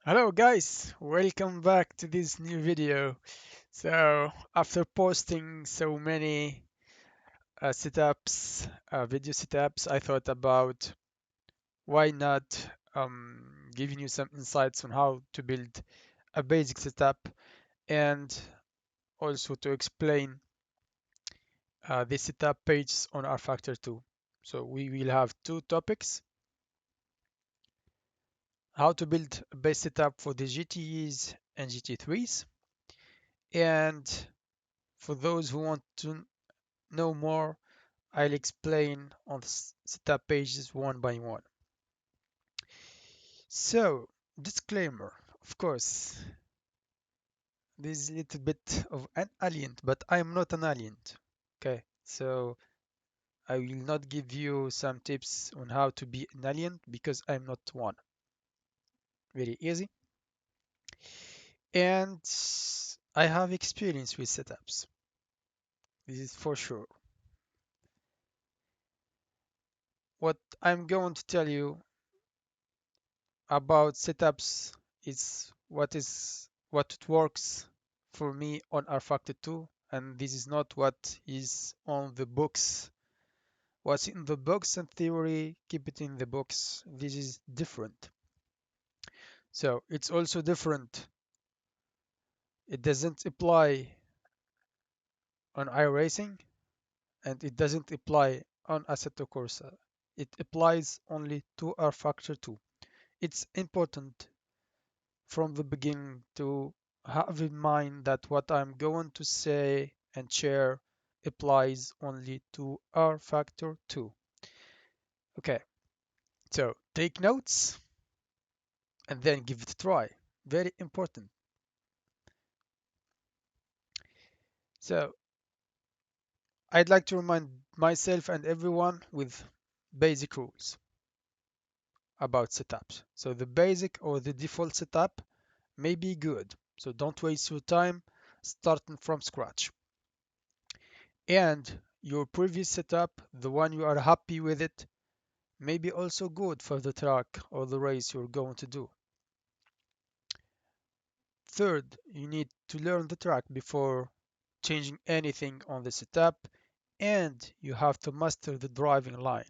Hello guys, welcome back to this new video. So after posting so many video setups, I thought about why not giving you some insights on how to build a basic setup and also to explain the setup pages on RFactor2. So we will have two topics: how to build a base setup for the GTEs and GT3s, and for those who want to know more, I'll explain on the setup pages one by one. So, disclaimer, of course, this is a little bit of an alien, but I'm not an alien. Okay, so I will not give you some tips on how to be an alien because I'm not one. Very easy. And I have experience with setups. This is for sure. What I'm going to tell you about setups is what it works for me on RFactor2, and this is not what is on the books. What's in the books and theory, keep it in the books. This is different. So it's also different. It doesn't apply on iRacing and it doesn't apply on Assetto Corsa. It applies only to RFactor2. It's important from the beginning to have in mind that what I'm going to say and share applies only to RFactor2. Okay, so take notes and then give it a try. Very important. So I'd like to remind myself and everyone with basic rules about setups. So the basic or the default setup may be good. So don't waste your time starting from scratch. And your previous setup, the one you are happy with it, may be also good for the track or the race you're going to do. Third, you need to learn the track before changing anything on the setup, and you have to master the driving line.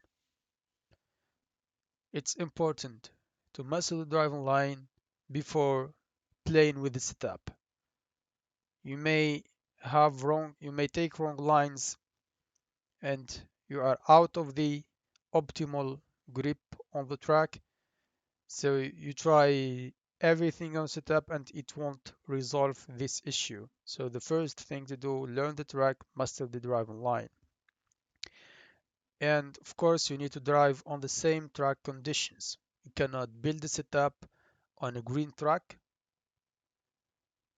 It's important to master the driving line before playing with the setup. You may take wrong lines and you are out of the optimal grip on the track. So you try everything on setup and it won't resolve this issue. So the first thing to do, learn the track, master the driving line. And of course, you need to drive on the same track conditions. You cannot build a setup on a green track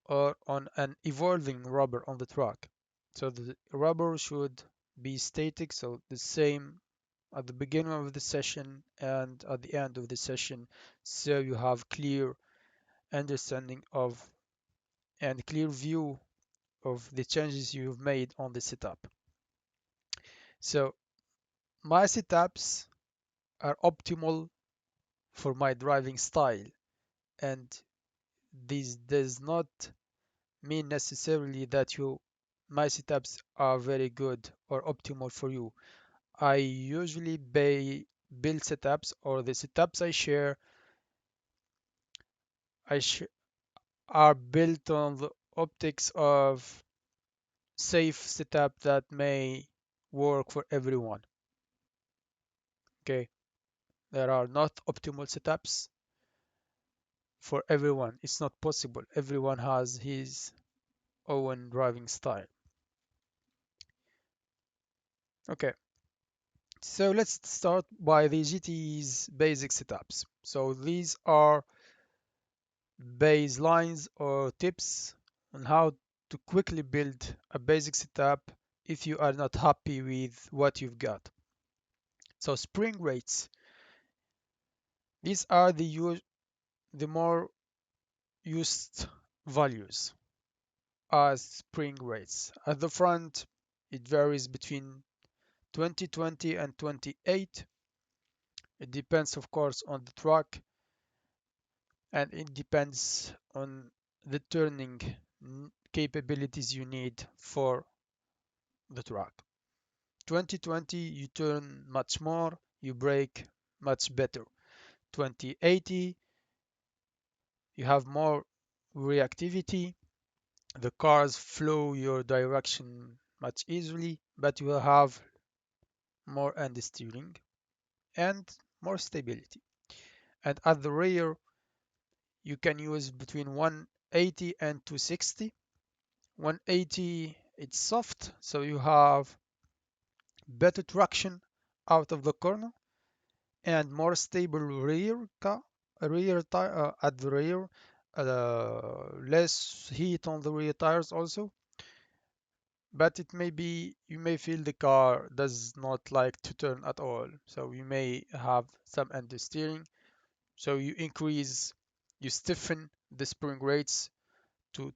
or on an evolving rubber on the track. So the rubber should be static, so the same at the beginning of the session and at the end of the session, so you have clear understanding of and clear view of the changes you've made on the setup. So my setups are optimal for my driving style, and this does not mean necessarily that you my setups are very good or optimal for you. I usually build setups, or the setups I sh are built on the optics of safe setup that may work for everyone. Okay, there are not optimal setups for everyone. It's not possible. Everyone has his own driving style. Okay, so let's start by the GTE's basic setups. So these are baselines or tips on how to quickly build a basic setup if you are not happy with what you've got. So spring rates, these are the more used values as spring rates. At the front, it varies between 2020 and 28. It depends, of course, on the track. and it depends on the turning capabilities you need for the track. 2020 you turn much more, you brake much better. 2080 you have more reactivity, the cars flow your direction much easily, but you will have more understeering and more stability. And at the rear you can use between 180 and 260. 180 it's soft, so you have better traction out of the corner and more stable rear car, rear tire at the rear, less heat on the rear tires also. But it may be you may feel the car does not like to turn at all, so you may have some understeering. So you stiffen the spring rates to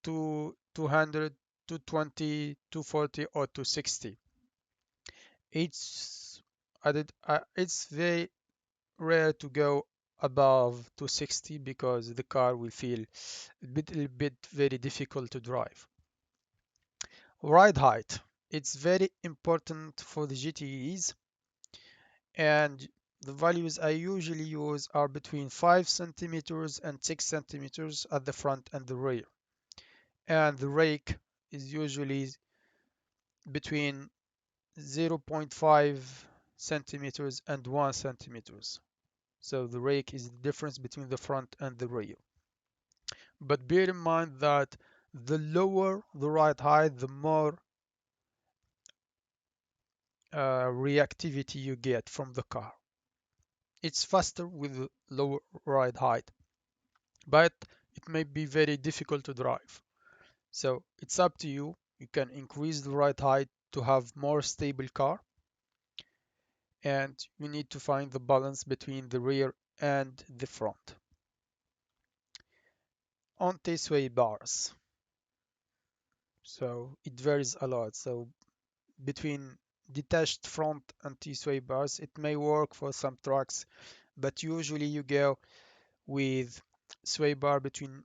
200, 220, 240, or 260. It's it's very rare to go above 260 because the car will feel a bit very difficult to drive. Ride height. It's very important for the GTEs, and the values I usually use are between 5 centimeters and 6 centimeters at the front and the rear. And the rake is usually between 0.5 centimeters and 1 centimeters. So the rake is the difference between the front and the rear. But bear in mind that the lower the ride height, the more reactivity you get from the car. It's faster with lower ride height, but it may be very difficult to drive. So it's up to you. You can increase the ride height to have more stable car, and you need to find the balance between the rear and the front. Antisway bars. So it varies a lot. So between detached front anti-sway bars, it may work for some trucks, but usually you go with sway bar between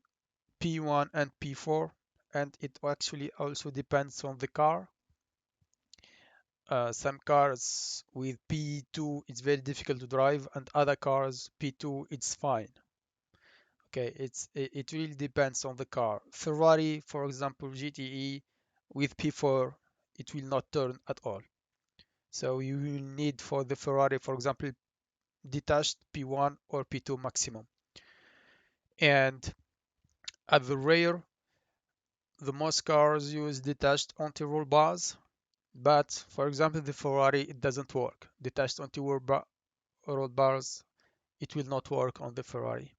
P1 and P4, and it actually also depends on the car. Some cars with P2 it's very difficult to drive, and other cars P2 it's fine. Okay, it really depends on the car. Ferrari, for example, GTE with P4 it will not turn at all. So you will need for the Ferrari, for example, detached P1 or P2 maximum. And at the rear, the most cars use detached anti-roll bars, but for example, the Ferrari, it doesn't work. Detached anti-roll bars, it will not work on the Ferrari.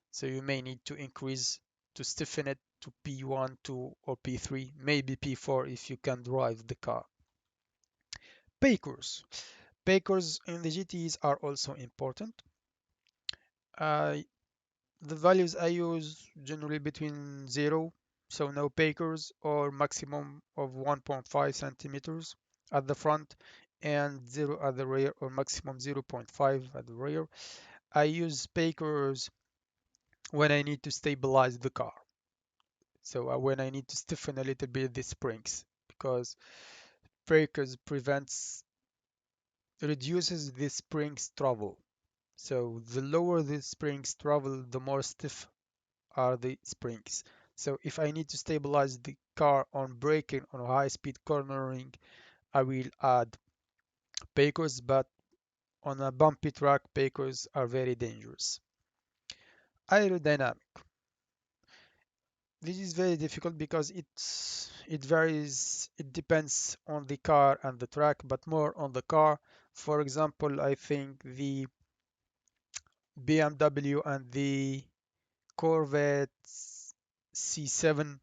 So you may need to increase to stiffen it to P1, 2, or P3, maybe P4 if you can drive the car. Pacers. Pacers in the GTs are also important. Uh, the values I use generally between 0, so no pacers, or maximum of 1.5 centimeters at the front and 0 at the rear, or maximum 0.5 at the rear. I use pacers when I need to stabilize the car. So when I need to stiffen a little bit the springs, because breakers reduces the springs travel. So the lower the springs travel, the more stiff are the springs. So if I need to stabilize the car on braking on high speed cornering, I will add breakers, but on a bumpy track, breakers are very dangerous. Aerodynamic. This is very difficult because it varies, it depends on the car and the track, but more on the car. For example, I think the BMW and the Corvette C7,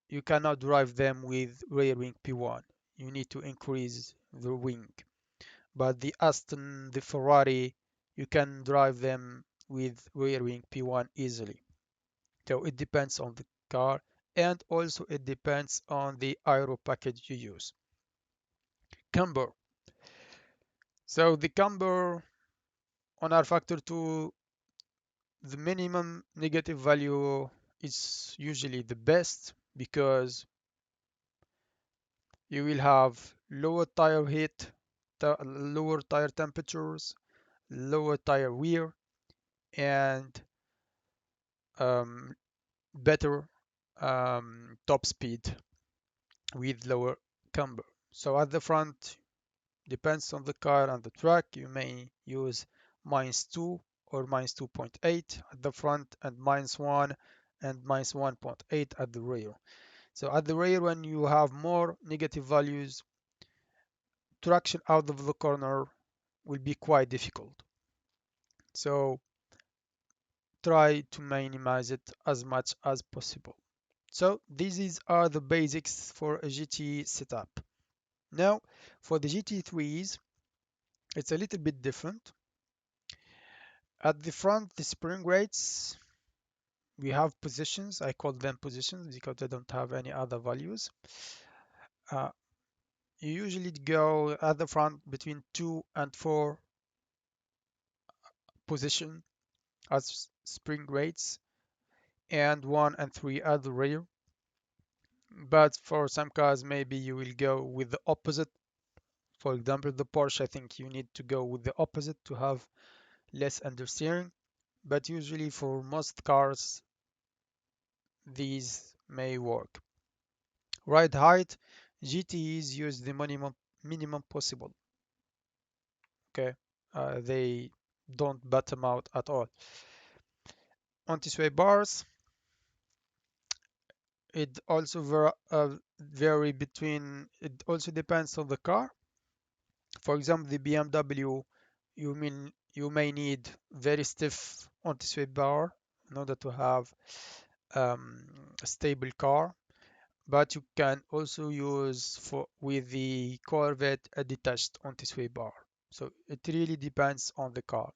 you cannot drive them with rear wing P1. You need to increase the wing. But the Aston, the Ferrari, you can drive them with rear wing P1 easily. So it depends on the car, and also it depends on the aero package you use. Camber. So the camber on RFactor2 The minimum negative value is usually the best because you will have lower tire heat, lower tire temperatures, lower tire wear, and um, better top speed with lower camber. So at the front, depends on the car and the track, you may use -2 or -2.8 at the front and -1 and -1.8 at the rear. So at the rear, when you have more negative values, traction out of the corner will be quite difficult. So try to minimize it as much as possible. So these are the basics for a GT setup. Now for the GT3s, it's a little bit different. At the front, the spring rates, we have positions. I call them positions because they don't have any other values. Uh, you usually go at the front between 2 and 4 position as spring rates and 1 and 3 at the rear. But for some cars, maybe you will go with the opposite. For example, the Porsche, I think you need to go with the opposite to have less understeering. But usually for most cars, these may work. Ride height, GTEs use the minimum possible. Okay, they don't bottom out at all. Antisway bars, it also vary between. It also depends on the car. For example, the BMW, you may need very stiff anti-sway bar in order to have a stable car, but you can also use for with the Corvette a detached anti-sway bar. So it really depends on the car.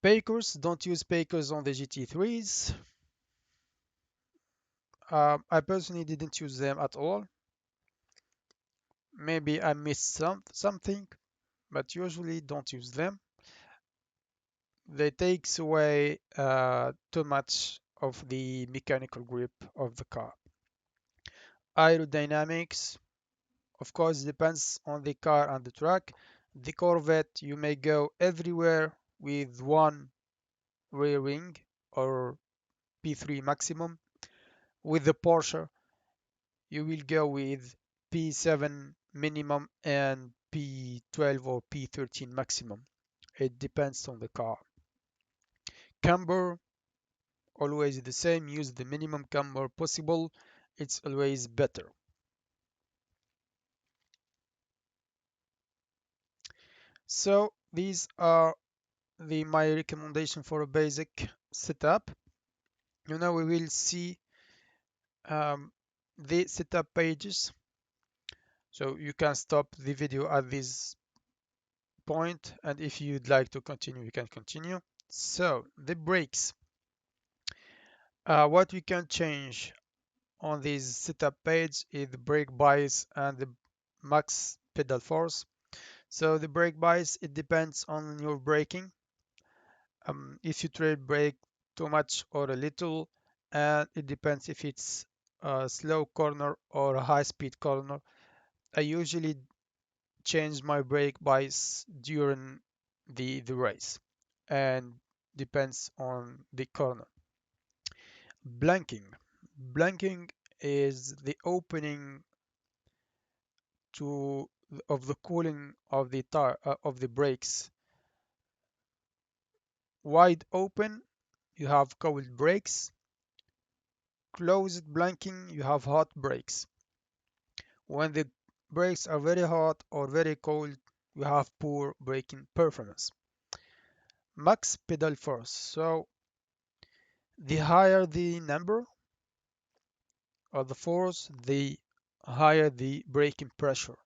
Pakers, don't use Pakers on the GT3s. I personally didn't use them at all. Maybe I missed something, but usually don't use them. They takes away too much of the mechanical grip of the car. Aerodynamics, of course, depends on the car and the track. The Corvette, you may go everywhere with one rear wing or P3 maximum. With the Porsche, you will go with P7 minimum and P12 or P13 maximum. It depends on the car. Camber, always the same. Use the minimum camber possible. It's always better. So these are my recommendation for a basic setup. Now we will see um, the setup pages. So you can stop the video at this point, and if you'd like to continue, you can continue. So the brakes, what we can change on this setup page is the brake bias and the max pedal force. So the brake bias, it depends on your braking. If you trade brake too much or a little, and it depends if it's a slow corner or a high speed corner. I usually change my brake bias during the race and depends on the corner. Blanking. Blanking is the opening to of the cooling of the tire of the brakes. Wide open, you have cold brakes. Closed blanking, you have hot brakes. When the brakes are very hot or very cold, you have poor braking performance. Max pedal force. So the higher the number of the force, the higher the braking pressure.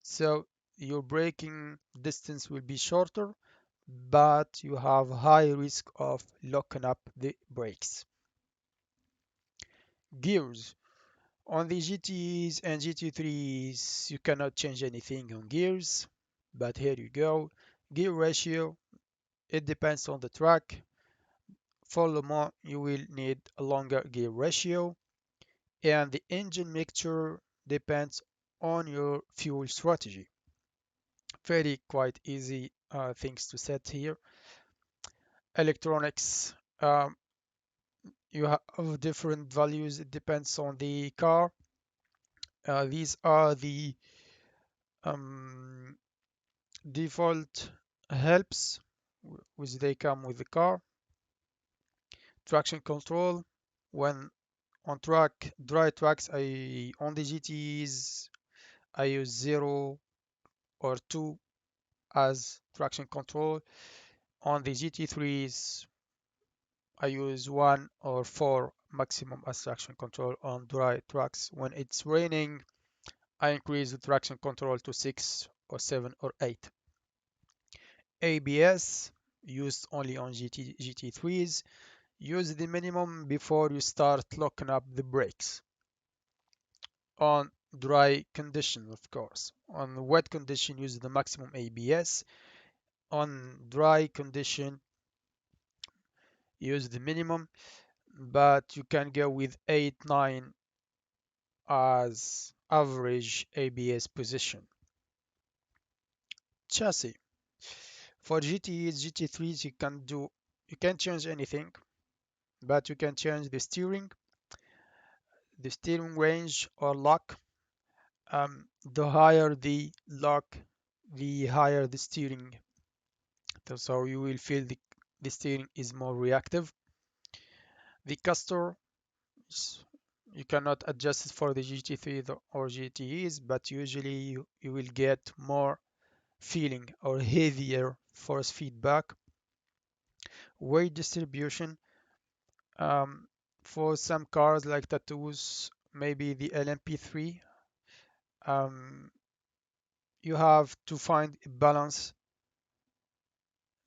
So your braking distance will be shorter, but you have high risk of locking up the brakes. Gears. On the GTs and GT3s, you cannot change anything on gears, but here you go. Gear ratio, It depends on the track. For Le Mans, you will need a longer gear ratio, and the engine mixture depends on your fuel strategy. Very quite easy things to set here. Electronics, you have different values. It depends on the car. These are the um, default helps which they come with the car. Traction control, when on track, dry tracks, on the GTEs I use 0 or 2 as traction control. On the GT3s I use 1 or 4 maximum as traction control on dry tracks. When it's raining, I increase the traction control to 6 or 7 or 8. ABS used only on GT3s. Use the minimum before you start locking up the brakes. On dry condition, of course. On wet condition, use the maximum ABS. On dry condition, use the minimum, but you can go with 8, 9 as average ABS position. Chassis. For GTEs, GT3s, you can't change anything, but you can change the steering range or lock. The higher the lock, the higher the steering. So you will feel the steering is more reactive. The caster, you cannot adjust it for the GT3 or GTEs, but usually you will get more feeling or heavier force feedback. Weight distribution, um, for some cars like tattoos, maybe the LMP3, um, you have to find a balance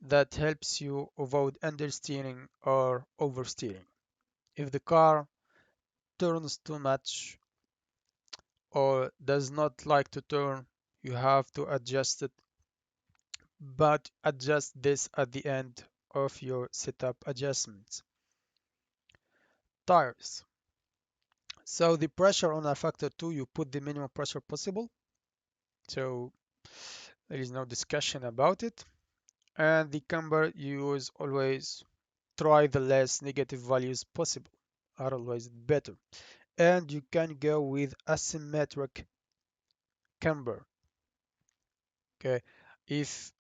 that helps you avoid understeering or oversteering. If the car turns too much or does not like to turn, you have to adjust it, but adjust this at the end of your setup adjustments. Tires. So the pressure on RFactor2, you put the minimum pressure possible. So there is no discussion about it. And the camber, you use always try the less negative values possible, are always better. And you can go with asymmetric camber. Okay, if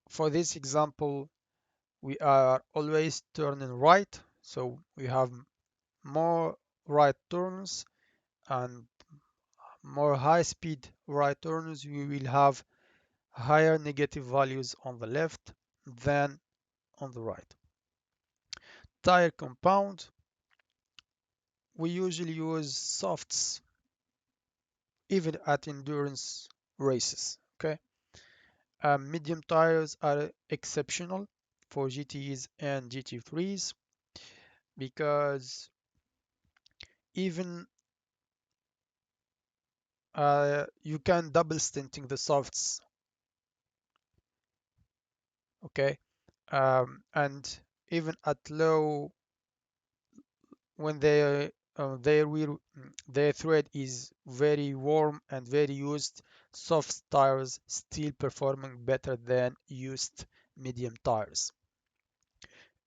for this example we are always turning right, so we have more right turns and more high speed right turns, we will have higher negative values on the left than on the right. Tire compound, we usually use softs even at endurance races. Okay, medium tires are exceptional for GTs and GT3s because even you can double stinting the softs. Okay, and even at low, when their thread is very warm and very used, soft tires still performing better than used medium tires.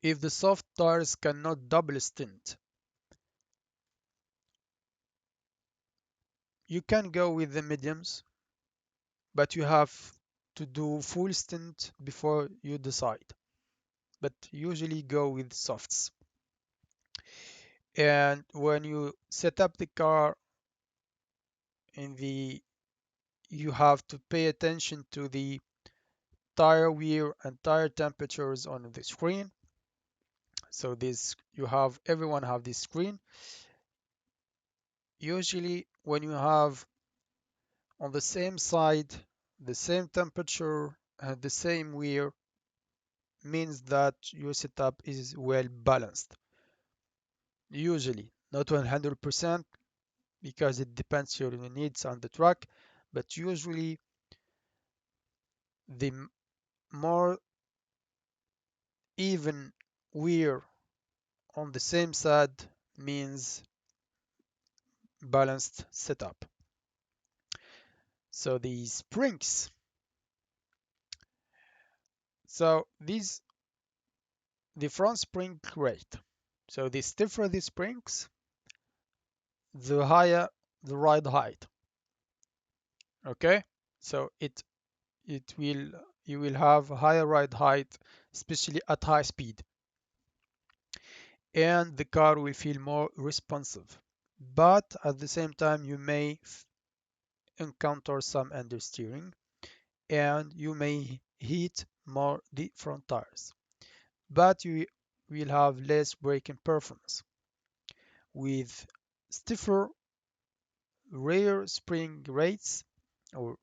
If the soft tires cannot double stint, you can go with the mediums, but you have to do full stint before you decide. But usually go with softs. And when you set up the car in the you have to pay attention to the tire wear and tire temperatures on the screen. So this everyone have this screen. Usually when you have on the same side the same temperature and the same wear means that your setup is well balanced. Usually not 100% because it depends on your needs on the track, but usually the more even we're on the same side means balanced setup. So the springs, so these the front spring rate. So the stiffer the springs, the higher the ride height. Okay, so it will you will have higher ride height, especially at high speed, and the car will feel more responsive. But at the same time, you may encounter some understeering, and you may hit more the front tires. But you will have less braking performance. With stiffer rear spring rates or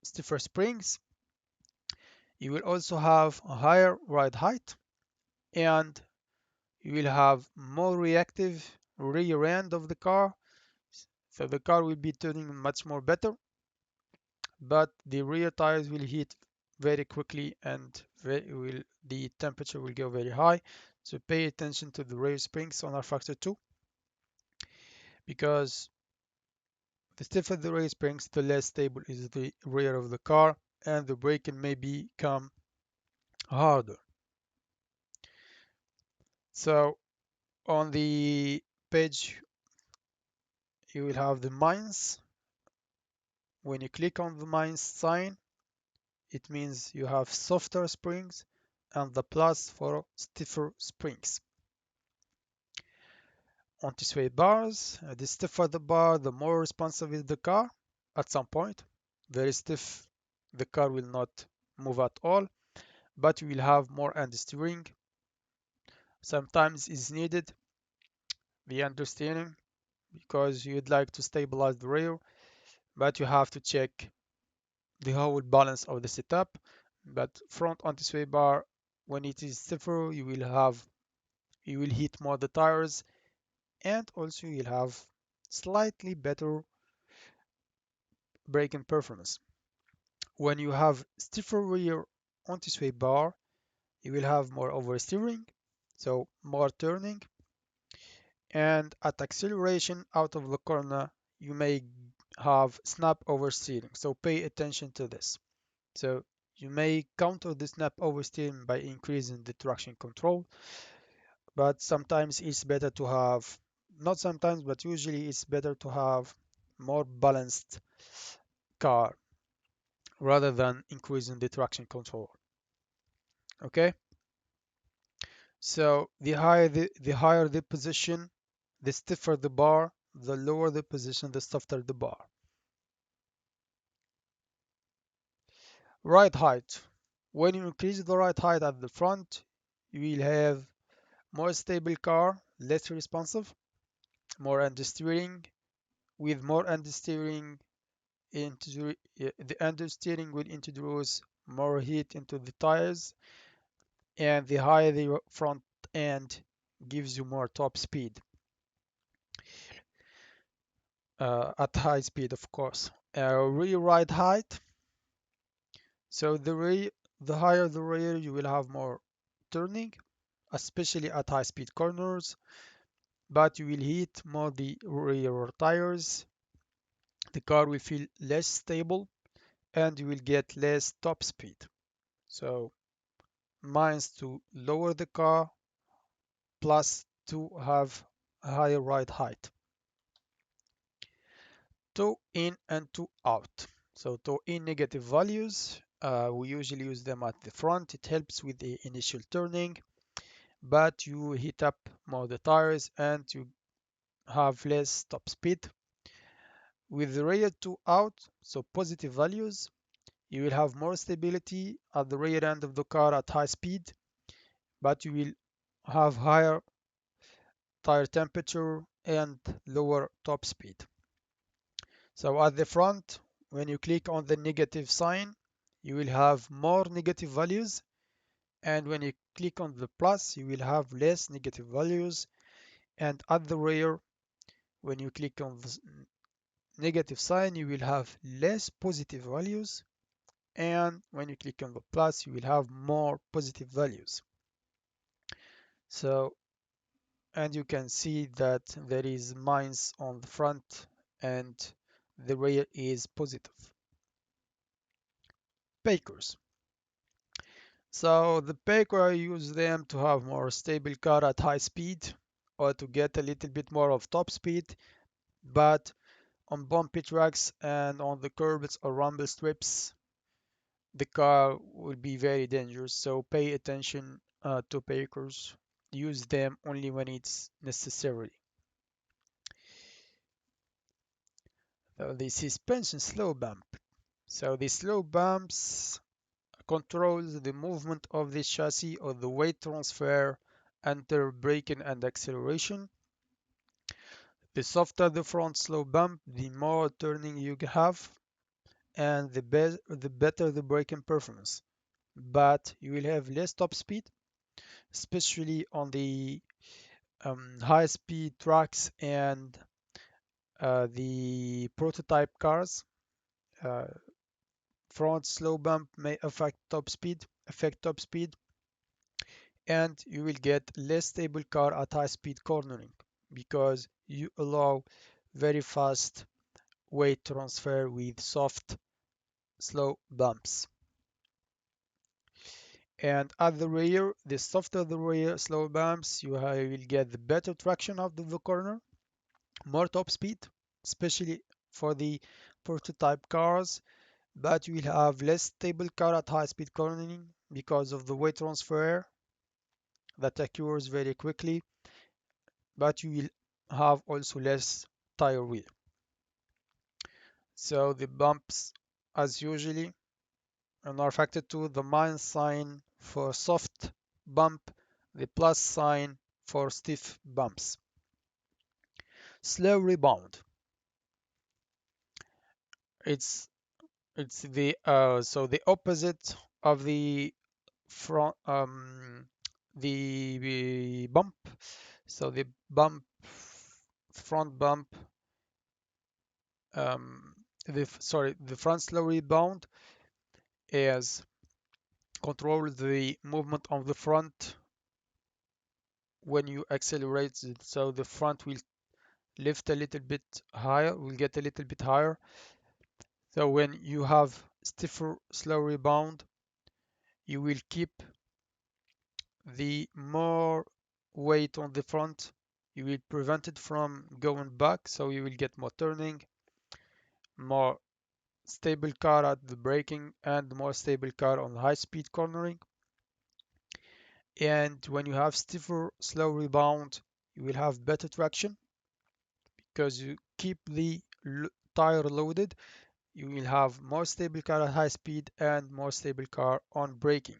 stiffer springs, you will also have a higher ride height, and you will have more reactive rear end of the car. So the car will be turning much more better, but the rear tires will heat very quickly, and the temperature will go very high. So pay attention to the rear springs on RFactor2, because the stiffer the rear springs, the less stable is the rear of the car, and the braking may become harder. So on the page, you will have the minus. When you click on the minus sign, it means you have softer springs, and the plus for stiffer springs. Antisway bars, the stiffer the bar, the more responsive is the car at some point. Very stiff, the car will not move at all, but you will have more understeering. Sometimes is needed, the understeering, because you'd like to stabilize the rear, but you have to check the whole balance of the setup. But front anti-sway bar, when it is stiffer, you will hit more the tires, and also you'll have slightly better braking performance. When you have stiffer rear anti-sway bar, you will have more oversteering, so more turning, and at acceleration out of the corner, you may have snap oversteering. So pay attention to this. So you may counter the snap oversteering by increasing the traction control, but sometimes it's better to have, not sometimes, but usually it's better to have more balanced car rather than increasing the traction control. Okay, so the higher the position, the stiffer the bar, the lower the position, the softer the bar. Ride height. When you increase the ride height at the front, you will have more stable car, less responsive, more understeering. With more understeering, the understeering will introduce more heat into the tires, and the higher the front end gives you more top speed at high speed, of course. Rear ride height. So the higher the rear, you will have more turning, especially at high speed corners, but you will hit more the rear tires. The car will feel less stable, and you will get less top speed. So minus to lower the car, plus to have a higher ride height. Toe in and toe out. So toe in negative values, we usually use them at the front. It helps with the initial turning, but you heat up more the tires and you have less top speed. With the rear toe out, so positive values, you will have more stability at the rear end of the car at high speed, but you will have higher tire temperature and lower top speed. So at the front, when you click on the negative sign, you will have more negative values, and when you click on the plus, you will have less negative values. And at the rear, when you click on the negative sign, you will have less positive values, and when you click on the plus, you will have more positive values. So, and you can see that there is minus on the front and the rear is positive. Bakers. So the baker, I use them to have more stable car at high speed or to get a little bit more of top speed, but on bumpy tracks and on the curves or rumble strips, the car will be very dangerous. So pay attention to bakers. Use them only when it's necessary. So the suspension slow bump. So the slow bumps controls the movement of the chassis or the weight transfer under braking and acceleration. The softer the front slow bump, the more turning you have and the better the braking performance. But you will have less top speed, especially on the high speed tracks and the prototype cars. Uh, Front slow bump may affect top speed, and you will get less stable car at high speed cornering because you allow very fast weight transfer with soft slow bumps. And at the rear, the softer the rear slow bumps, you will get the better traction out of the corner, more top speed, especially for the prototype cars, but you will have less stable car at high speed cornering because of the weight transfer that occurs very quickly, but you will have also less tire wear. So the bumps, as usually on RFactor2, the minus sign for soft bump, the plus sign for stiff bumps. Slow rebound. It's it's the opposite of the front the bump. So the bump front bump the front slow rebound is control the movement of the front when you accelerate it. So the front will lift a little bit higher, will get a little bit higher. So when you have stiffer slow rebound, you will keep the more weight on the front. You will prevent it from going back, so you will get more turning, more stable car at the braking, and more stable car on high speed cornering. And when you have stiffer slow rebound, you will have better traction because you keep the tire loaded. You will have more stable car at high speed and more stable car on braking.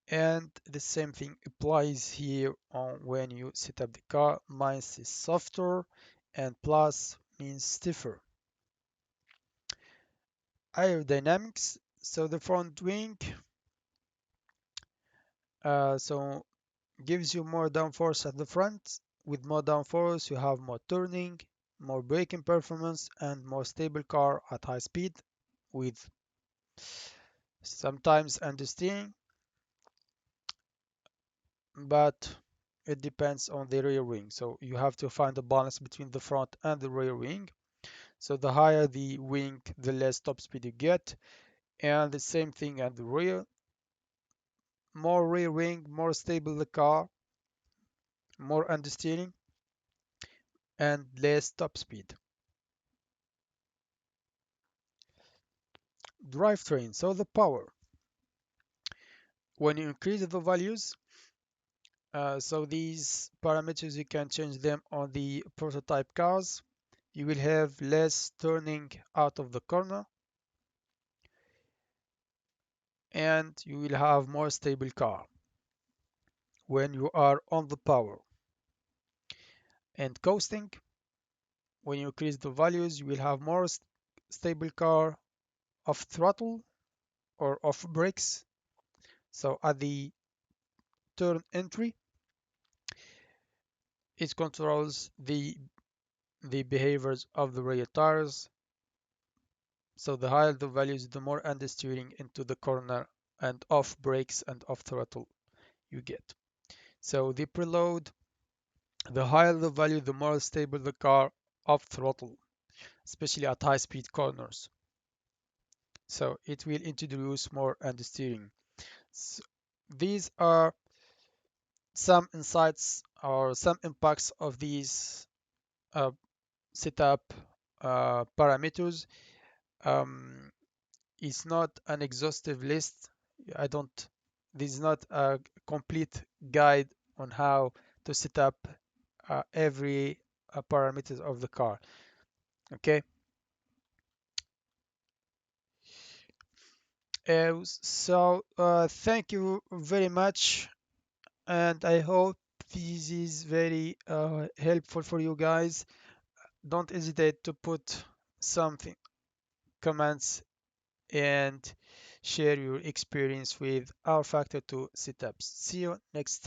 And the same thing applies here on when you set up the car. Minus is softer and plus means stiffer. Aerodynamics, so the front wing so gives you more downforce at the front. With more downforce, you have more turning, more braking performance, and more stable car at high speed with sometimes understeering, but it depends on the rear wing. So you have to find a balance between the front and the rear wing. So the higher the wing, the less top speed you get. And the same thing at the rear. More rear wing, more stable the car, more understeering, and less top speed. Drivetrain, so the power. When you increase the values, so these parameters you can change them on the prototype cars. You will have less turning out of the corner and you will have more stable car when you are on the power. And coasting, when you increase the values, you will have more stable car off throttle or off brakes. So at the turn entry, it controls the behaviors of the rear tires. So the higher the values, the more understeering into the corner and off brakes and off throttle you get. So the preload, the higher the value, the more stable the car off throttle, especially at high speed corners. So it will introduce more understeering. So these are some insights or some impacts of these uh, setup parameters. Um, it's not an exhaustive list. I don't, this is not a complete guide on how to set up every parameters of the car. Okay. Thank you very much, and I hope this is very helpful for you guys. Don't hesitate to put something comments and share your experience with RFactor2 setups. See you next time.